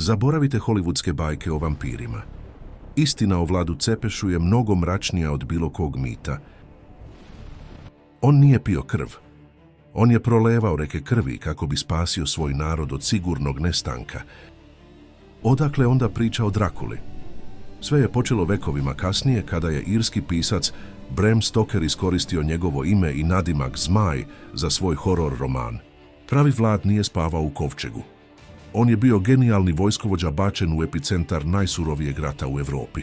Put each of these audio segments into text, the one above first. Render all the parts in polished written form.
Zaboravite hollywoodske bajke o vampirima. Istina o Vladu Cepešu je mnogo mračnija od bilo kog mita. On nije pio krv. On je prolevao reke krvi kako bi spasio svoj narod od sigurnog nestanka. Odakle onda priča o Drakuli? Sve je počelo vekovima kasnije kada je irski pisac Bram Stoker iskoristio njegovo ime i nadimak Zmaj za svoj horor roman. Pravi Vlad nije spavao u kovčegu. On je bio genijalni vojskovođa bačen u epicentar najsurovijeg rata u Europi.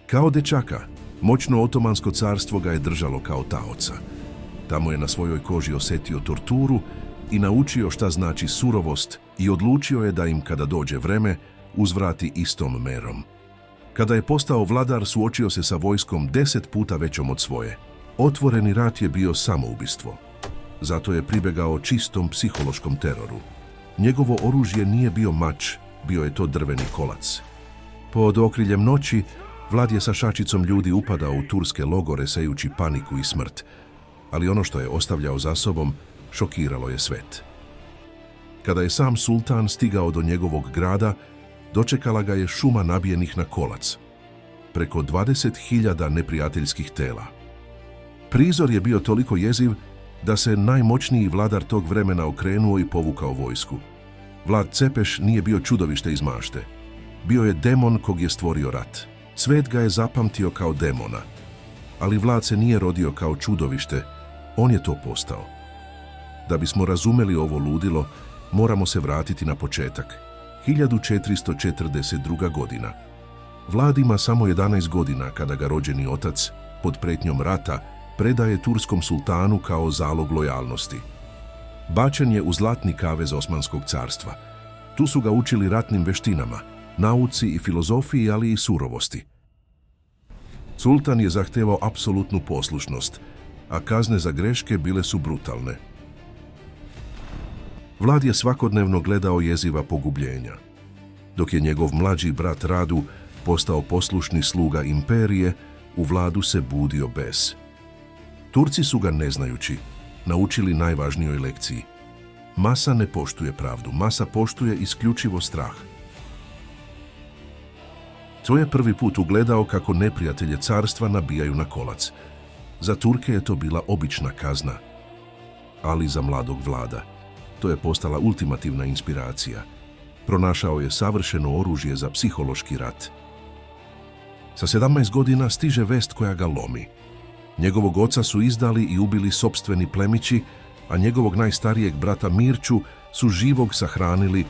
Kao dečaka, moćno Otomansko carstvo ga je držalo kao taoca. Tamo je na svojoj koži osjetio torturu i naučio šta znači surovost i odlučio je da im, kada dođe vreme, uzvrati istom merom. Kada je postao vladar, suočio se sa vojskom 10 puta većom od svoje. Otvoreni rat je bio samoubistvo. Zato je pribegao čistom psihološkom teroru. Njegovo oružje nije bio mač, bio je to drveni kolac. Pod okriljem noći, Vlad je sa šačicom ljudi upadao u turske logore sejući paniku i smrt, ali ono što je ostavljao za sobom šokiralo je svet. Kada je sam sultan stigao do njegovog grada, dočekala ga je šuma nabijenih na kolac. Preko 20.000 neprijateljskih tela. Prizor je bio toliko jeziv da se najmoćniji vladar tog vremena okrenuo i povukao vojsku. Vlad Cepeš nije bio čudovište iz mašte. Bio je demon kog je stvorio rat. Svet ga je zapamtio kao demona. Ali Vlad se nije rodio kao čudovište, on je to postao. Da bismo razumeli ovo ludilo, moramo se vratiti na početak. 1442. godina. Vlad ima samo 11 godina kada ga rođeni otac, pod pretnjom rata, predaje turskom sultanu kao zalog lojalnosti. Bačen je u zlatni kavez Osmanskog carstva. Tu su ga učili ratnim veštinama, nauci i filozofiji, ali i surovosti. Sultan je zahtevao apsolutnu poslušnost, a kazne za greške bile su brutalne. Vlad je svakodnevno gledao jeziva pogubljenja. Dok je njegov mlađi brat Radu postao poslušni sluga imperije, u Vladu se budio bes. Turci su ga, ne znajući, naučili najvažnijoj lekciji. Masa ne poštuje pravdu, masa poštuje isključivo strah. To je prvi put ugledao kako neprijatelje carstva nabijaju na kolac. Za Turke je to bila obična kazna, ali za mladog Vlada to je postala ultimativna inspiracija. Pronašao je savršeno oružje za psihološki rat. Sa 17 godina stiže vest koja ga lomi. Njegovog oca su izdali i ubili sopstveni plemići, a njegovog najstarijeg brata Mirču su živog sahranili.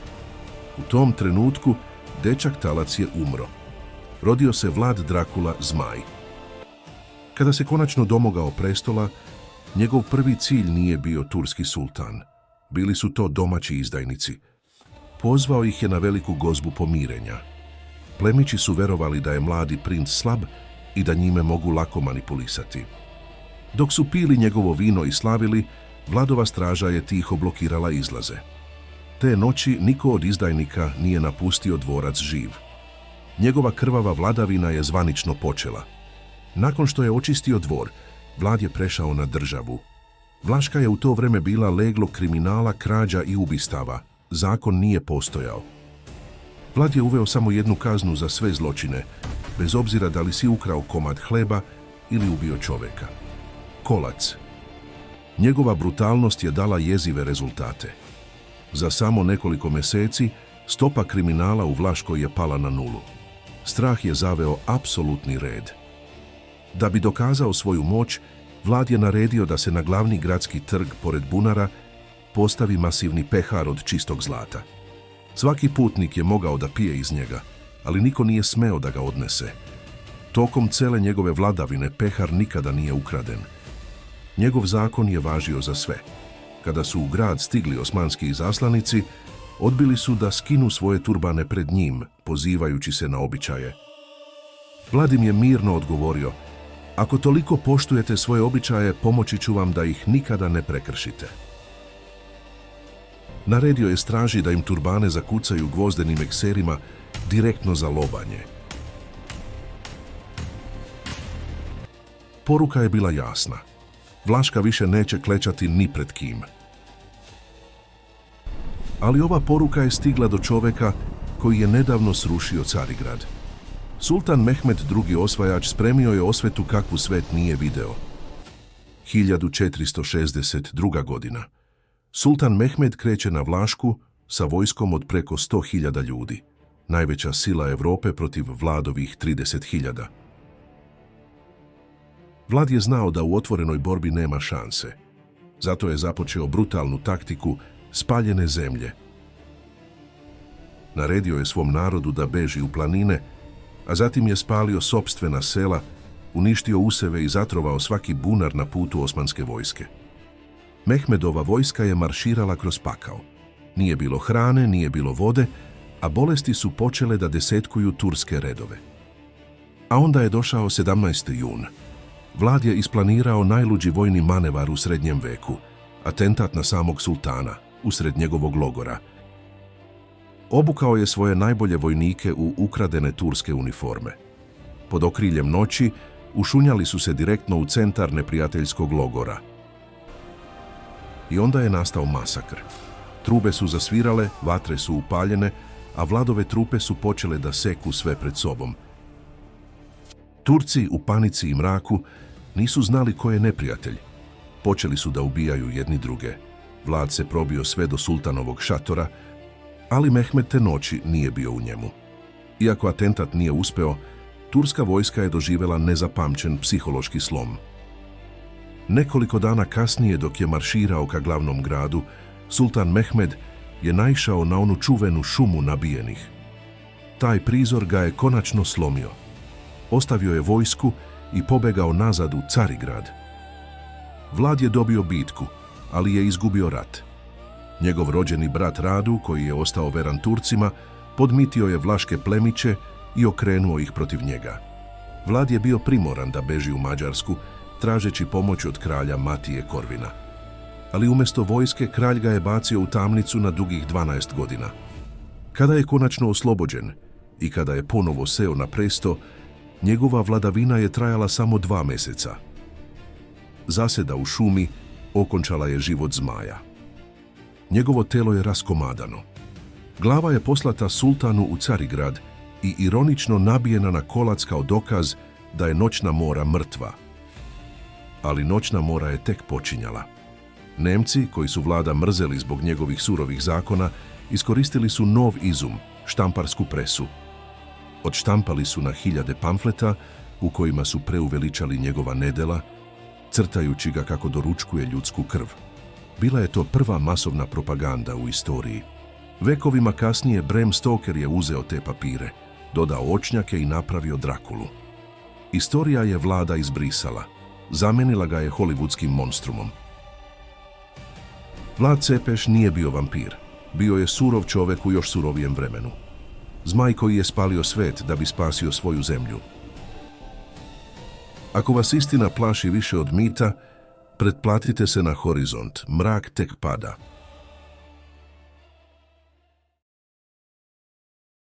U tom trenutku dečak talac je umro. Rodio se Vlad Drakula Zmaj. Kada se konačno domogao prestola, njegov prvi cilj nije bio turski sultan. Bili su to domaći izdajnici. Pozvao ih je na veliku gozbu pomirenja. Plemići su verovali da je mladi princ slab i da njime mogu lako manipulisati. Dok su pili njegovo vino i slavili, Vladova straža je tiho blokirala izlaze. Te noći niko od izdajnika nije napustio dvorac živ. Njegova krvava vladavina je zvanično počela. Nakon što je očistio dvor, Vlad je prešao na državu. Vlaška je u to vreme bila leglo kriminala, krađa i ubistava. Zakon nije postojao. Vlad je uveo samo jednu kaznu za sve zločine, bez obzira da li si ukrao komad hleba ili ubio čoveka. Kolac. Njegova brutalnost je dala jezive rezultate. Za samo nekoliko mjeseci stopa kriminala u Vlaškoj je pala na nulu. Strah je zaveo apsolutni red. Da bi dokazao svoju moć, Vlad je naredio da se na glavni gradski trg pored bunara postavi masivni pehar od čistog zlata. Svaki putnik je mogao da pije iz njega, ali niko nije smeo da ga odnese. Tokom cele njegove vladavine pehar nikada nije ukraden. Njegov zakon je važio za sve. Kada su u grad stigli osmanski izaslanici, odbili su da skinu svoje turbane pred njim, pozivajući se na običaje. Vlad im je mirno odgovorio: ako toliko poštujete svoje običaje, pomoći ću vam da ih nikada ne prekršite. Naredio je straži da im turbane zakucaju gvozdenim ekserima direktno za lobanje. Poruka je bila jasna. Vlaška više neće klečati ni pred kim. Ali ova poruka je stigla do čoveka koji je nedavno srušio Carigrad. Sultan Mehmed II. Osvajač spremio je osvetu kakvu svet nije video. 1462. godina. Sultan Mehmed kreće na Vlašku sa vojskom od preko 100.000 ljudi. Najveća sila Europe protiv Vladovih 30.000. Vlad je znao da u otvorenoj borbi nema šanse. Zato je započeo brutalnu taktiku spaljene zemlje. Naredio je svom narodu da beži u planine, a zatim je spalio sopstvena sela, uništio useve i zatrovao svaki bunar na putu osmanske vojske. Mehmedova vojska je marširala kroz pakao. Nije bilo hrane, nije bilo vode, a bolesti su počele da desetkuju turske redove. A onda je došao 17. jun. Vlad je isplanirao najluđi vojni manevar u srednjem veku, atentat na samog sultana, usred njegovog logora. Obukao je svoje najbolje vojnike u ukradene turske uniforme. Pod okriljem noći ušunjali su se direktno u centar neprijateljskog logora. I onda je nastao masakr. Trube su zasvirale, vatre su upaljene, a Vladove trupe su počele da seku sve pred sobom. Turci u panici i mraku nisu znali ko je neprijatelj. Počeli su da ubijaju jedni druge. Vlad se probio sve do sultanovog šatora, ali Mehmed te noći nije bio u njemu. Iako atentat nije uspeo, turska vojska je doživjela nezapamćen psihološki slom. Nekoliko dana kasnije, dok je marširao ka glavnom gradu, sultan Mehmed je naišao na onu čuvenu šumu nabijenih. Taj prizor ga je konačno slomio. Ostavio je vojsku i pobegao nazad u Carigrad. Vlad je dobio bitku, ali je izgubio rat. Njegov rođeni brat Radu, koji je ostao veran Turcima, podmitio je vlaške plemiće i okrenuo ih protiv njega. Vlad je bio primoran da beži u Mađarsku, tražeći pomoć od kralja Matije Korvina. Ali umjesto vojske, kralj ga je bacio u tamnicu na dugih 12 godina. Kada je konačno oslobođen i kada je ponovo seo na presto, njegova vladavina je trajala samo 2 mjeseca. Zaseda u šumi okončala je život zmaja. Njegovo telo je raskomadano. Glava je poslata sultanu u Carigrad i ironično nabijena na kolac kao dokaz da je noćna mora mrtva. Ali noćna mora je tek počinjala. Nemci, koji su Vlada mrzeli zbog njegovih surovih zakona, iskoristili su nov izum, štamparsku presu. Odštampali su na hiljade pamfleta u kojima su preuveličali njegova nedela, crtajući ga kako doručkuje ljudsku krv. Bila je to prva masovna propaganda u istoriji. Vekovima kasnije Bram Stoker je uzeo te papire, dodao očnjake i napravio Drakulu. Istorija je Vlada izbrisala. Zamenila ga je hollywoodskim monstrumom. Vlad Cepeš nije bio vampir. Bio je surov čovek u još surovijem vremenu. Zmaj koji je spalio svet da bi spasio svoju zemlju. Ako vas istina plaši više od mita, pretplatite se na Horizont. Mrak tek pada.